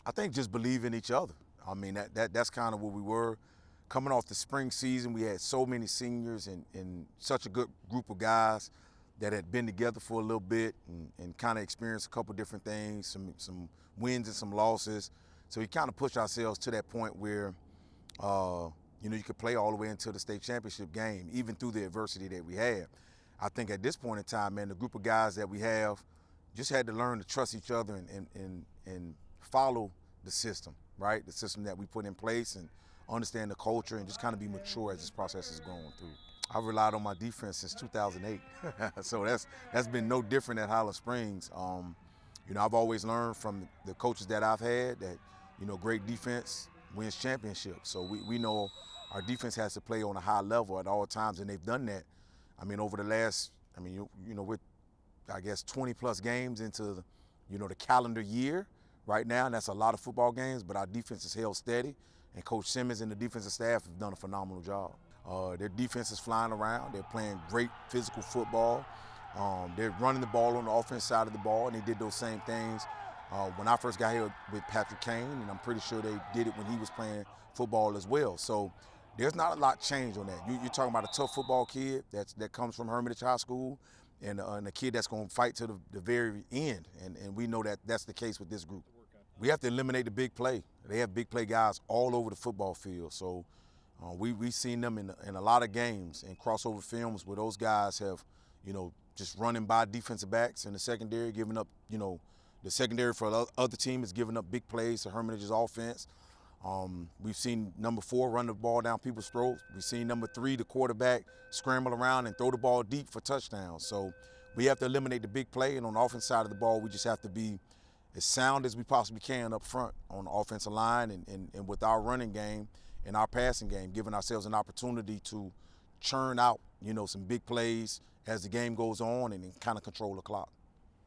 I think just believe in each other. I mean, that's kind of where we were. Coming off the spring season, we had so many seniors and such a good group of guys that had been together for a little bit and kind of experienced a couple different things, some wins and some losses. So we kind of pushed ourselves to that point where, you could play all the way into the state championship game, even through the adversity that we had. I think at this point in time, man, the group of guys that we have just had to learn to trust each other and follow the system, right? The system that we put in place and understand the culture and just kind of be mature as this process is going through. I've relied on my defense since 2008, so that's been no different at Highland Springs. I've always learned from the coaches that I've had that great defense wins championships. So we know our defense has to play on a high level at all times, and they've done that. I mean, over the last, we're I guess 20 plus games into the calendar year right now, and that's a lot of football games, but our defense is held steady, and Coach Simmons and the defensive staff have done a phenomenal job. Their defense is flying around. They're playing great physical football. They're running the ball on the offense side of the ball, and they did those same things when I first got here with Patrick Kane, and I'm pretty sure they did it when he was playing football as well. So there's not a lot changed on that. You're talking about a tough football kid that comes from Hermitage High School, and a kid that's going to fight to the very end, and we know that that's the case with this group. We have to eliminate the big play. They have big play guys all over the football field, so we've seen them in a lot of games and crossover films where those guys have, just running by defensive backs in the secondary, giving up, the secondary for the other team is giving up big plays to Hermitage's offense. We've seen number 4 run the ball down people's throats. We've seen number 3, the quarterback, scramble around and throw the ball deep for touchdowns. So we have to eliminate the big play, and on the offense side of the ball, we just have to be as sound as we possibly can up front on the offensive line and with our running game and our passing game, giving ourselves an opportunity to churn out, some big plays as the game goes on and kind of control the clock.